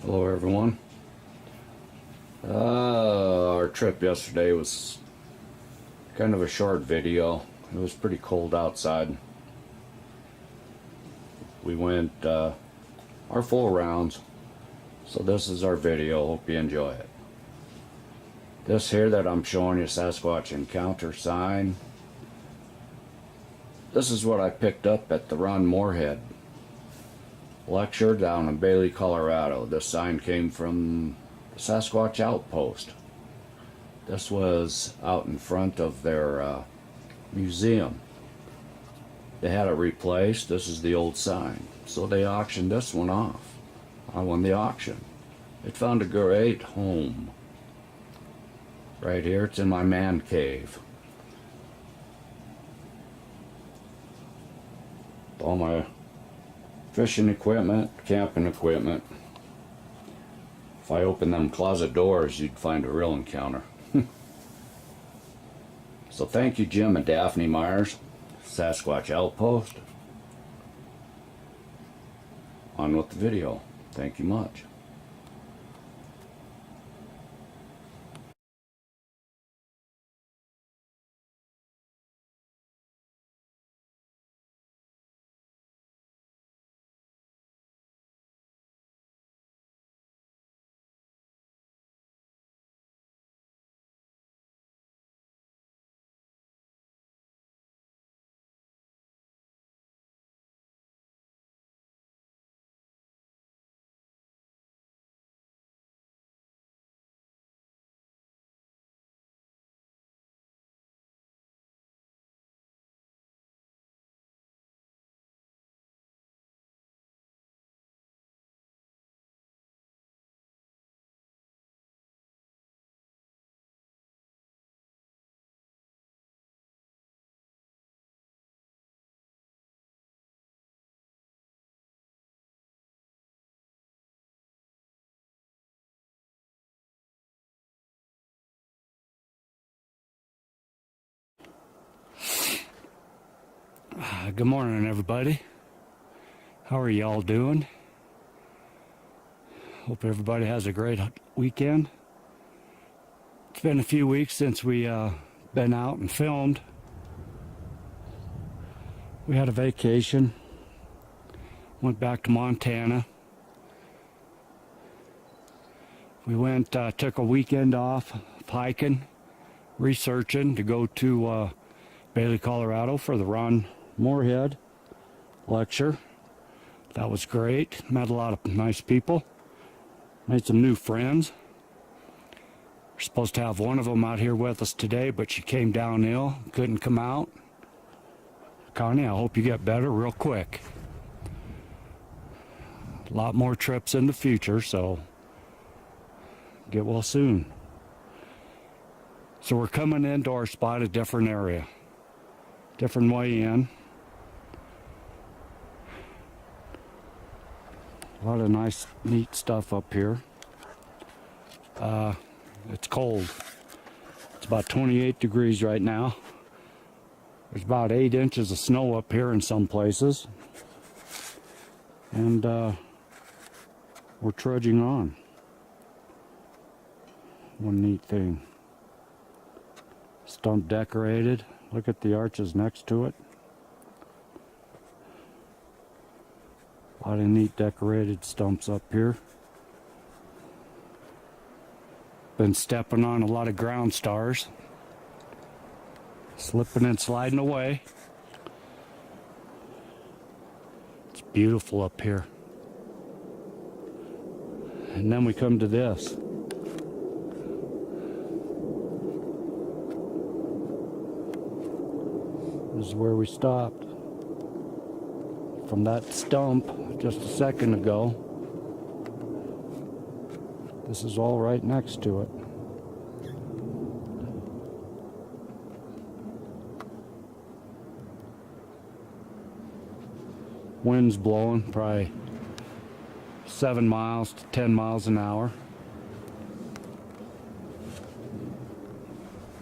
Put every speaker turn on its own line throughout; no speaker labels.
Hello everyone. Our trip yesterday was kind of a short video. It was pretty cold outside. We went our full rounds, so this is our video. Hope you enjoy it. This here that I'm showing you, Sasquatch encounter sign, this is what I picked up at the Ron Moorhead lecture down in Bailey, Colorado. This sign came from the Sasquatch outpost. This was out in front of their museum. They had it replaced. This is the old sign, so they auctioned this one off. I won the auction. It found a great home right here. It's in my man cave. All my fishing equipment, camping equipment. If I open them closet doors, you'd find a real encounter. So thank you, Jim and Daphne Myers, Sasquatch Outpost. On with the video. Thank you much. Good morning, everybody. How are y'all doing? Hope everybody has a great weekend. It's been a few weeks since we been out and filmed. We had a vacation. Went back to Montana. We went, took a weekend off hiking, researching to go to Bailey, Colorado for the Ron Moorhead lecture. That was great. Met a lot of nice people. Made some new friends. We're supposed to have one of them out here with us today, but she came down ill, couldn't come out. Connie, I hope you get better real quick. A lot more trips in the future, so get well soon. So we're coming into our spot, a different area, different way in. A lot of nice, neat stuff up here. It's cold. It's about 28 degrees right now. There's about 8 inches of snow up here in some places. And we're trudging on. One neat thing. Stump decorated. Look at the arches next to it. A lot of neat decorated stumps up here. Been stepping on a lot of ground stars. Slipping and sliding away. It's beautiful up here. And then we come to this. This is where we stopped. From that stump just a second ago. This is all right next to it. Wind's blowing probably 7 miles to 10 miles an hour.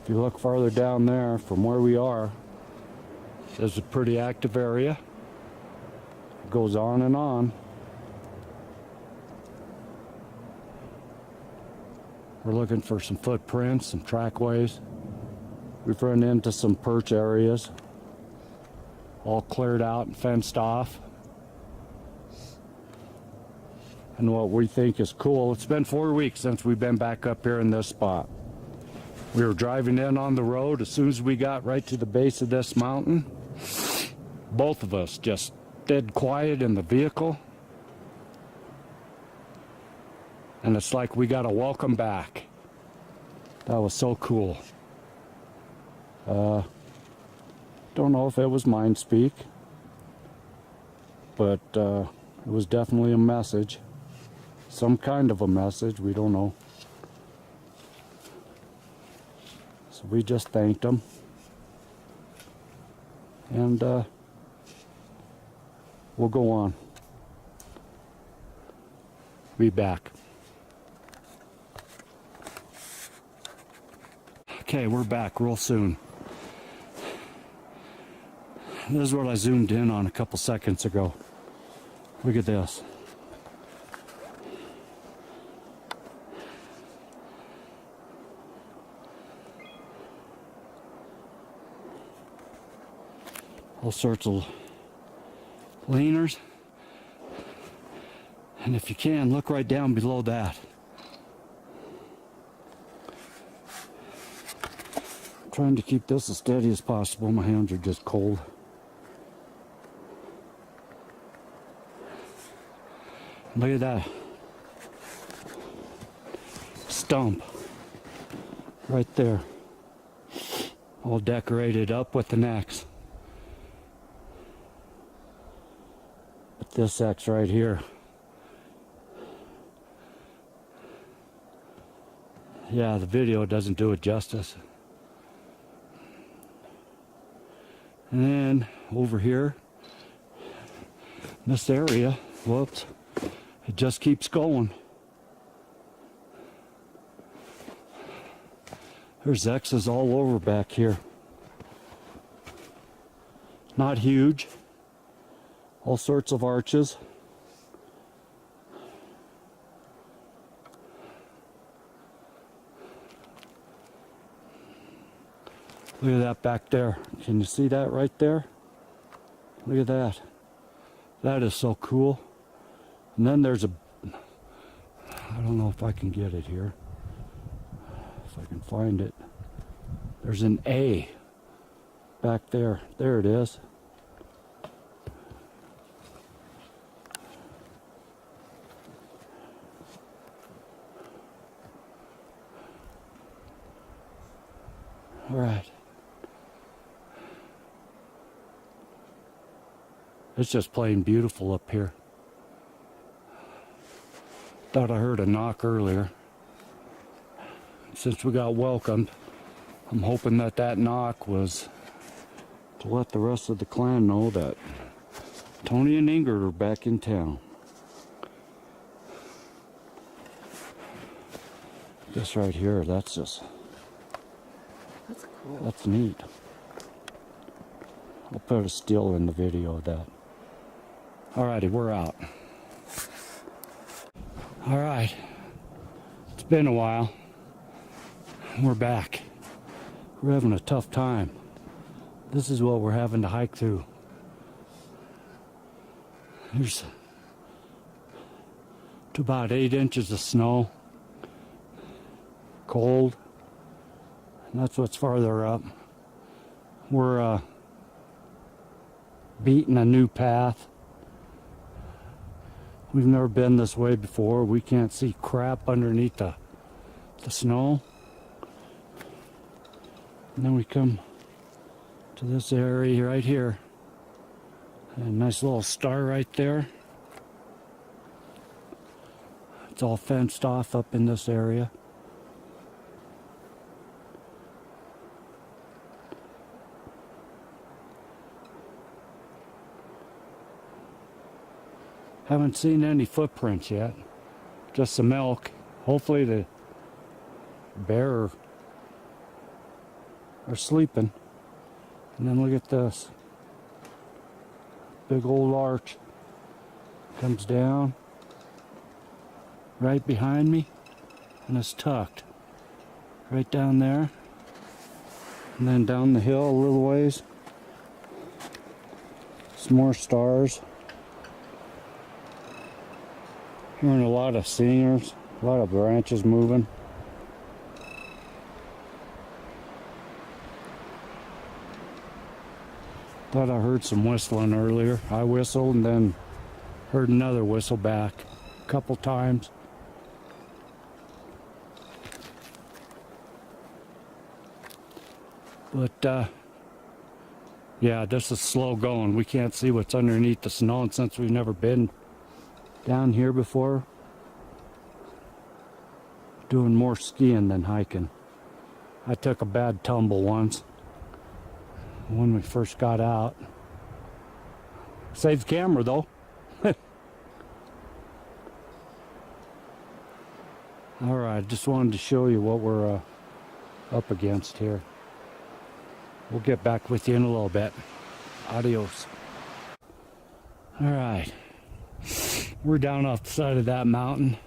If you look farther down there from where we are, there's a pretty active area. It goes on and on. We're looking for some footprints, some trackways. We've run into some perch areas, all cleared out and fenced off. And what we think is cool, it's been 4 weeks since we've been back up here in this spot. We were driving in on the road. As soon as we got right to the base of this mountain, both of us just dead quiet in the vehicle. And it's like we got a welcome back. That was so cool. Don't know if it was mind speak, but it was definitely a message. Some kind of a message, we don't know. So we just thanked them. And we'll go on. Be back. Okay, we're back real soon. This is what I zoomed in on a couple seconds ago. Look at this. All sorts of leaners. And if you can, look right down below that. I'm trying to keep this as steady as possible. My hands are just cold. Look at that stump right there, all decorated up with an X. But this X right here, yeah, the video doesn't do it justice. And then over here, this area, whoops, it just keeps going. There's X's all over back here. Not huge. All sorts of arches. Look at that back there. Can you see that right there? Look at that. That is so cool. And then there's a, I don't know if I can get it here, if I can find it. There's an A back there. There it is. All right. It's just plain beautiful up here. Thought I heard a knock earlier. Since we got welcomed, I'm hoping that that knock was to let the rest of the clan know that Tony and Ingrid are back in town. This right here, that's just...
That's cool.
That's neat. I'll put a still in the video of that. Alrighty, we're out. Alright. It's been a while. We're back. We're having a tough time. This is what we're having to hike through. There's to about 8 inches of snow. Cold. And that's what's farther up. We're beating a new path. We've never been this way before. We can't see crap underneath the snow. And then we come to this area right here. And a nice little star right there. It's all fenced off up in this area. Haven't seen any footprints yet. Just some elk. Hopefully the bear are sleeping. And then look at this. Big old arch. Comes down right behind me and it's tucked. right down there. And then down the hill a little ways. Some more stars. Hearing a lot of singers, a lot of branches moving. Thought I heard some whistling earlier. I whistled and then heard another whistle back a couple times. But yeah, this is slow going. We can't see what's underneath the snow, and since we've never been down here before, doing more skiing than hiking. I took a bad tumble once when we first got out. Saved the camera though. Alright, just wanted to show you what we're up against here. We'll get back with you in a little bit. Adios. Alright. We're down off the side of that mountain.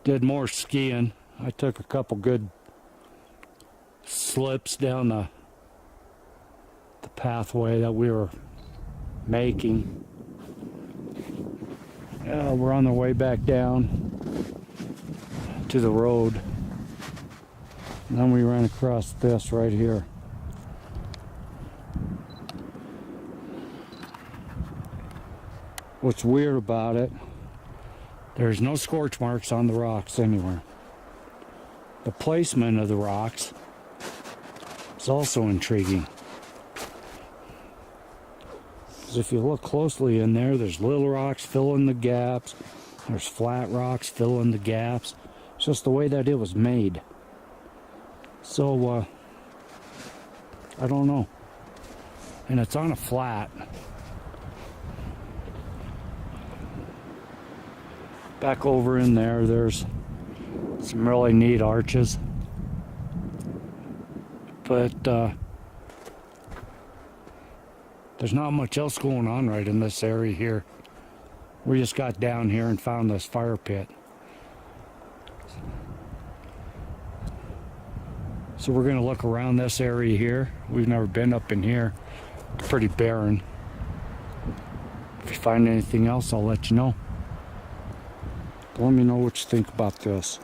Did more skiing. I took a couple good slips down the pathway that we were making. We're on the way back down to the road. And then we ran across this right here. What's weird about it, there's no scorch marks on the rocks anywhere. The placement of the rocks is also intriguing. Because if you look closely in there, there's little rocks filling the gaps. There's flat rocks filling the gaps. It's just the way that it was made. So, I don't know. And it's on a flat. Back over in there, there's some really neat arches. But, there's not much else going on right in this area here. We just got down here and found this fire pit. So we're going to look around this area here. We've never been up in here. It's pretty barren. If you find anything else, I'll let you know. But let me know what you think about this.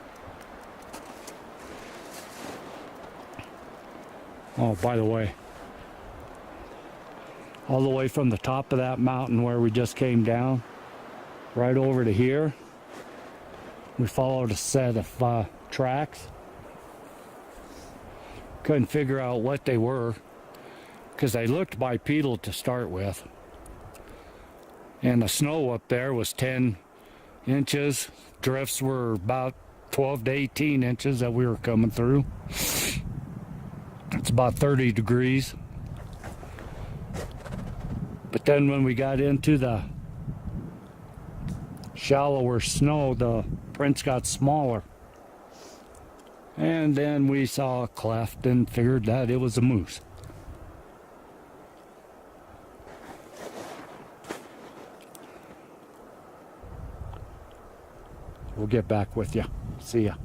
Oh, by the way, all the way from the top of that mountain where we just came down, right over to here, we followed a set of tracks. Couldn't figure out what they were because they looked bipedal to start with. And the snow up there was 10 inches. Drifts were about 12 to 18 inches that we were coming through. It's about 30 degrees. But then when we got into the shallower snow, the prints got smaller. And then we saw a cleft and figured that it was a moose. We'll get back with you. See ya.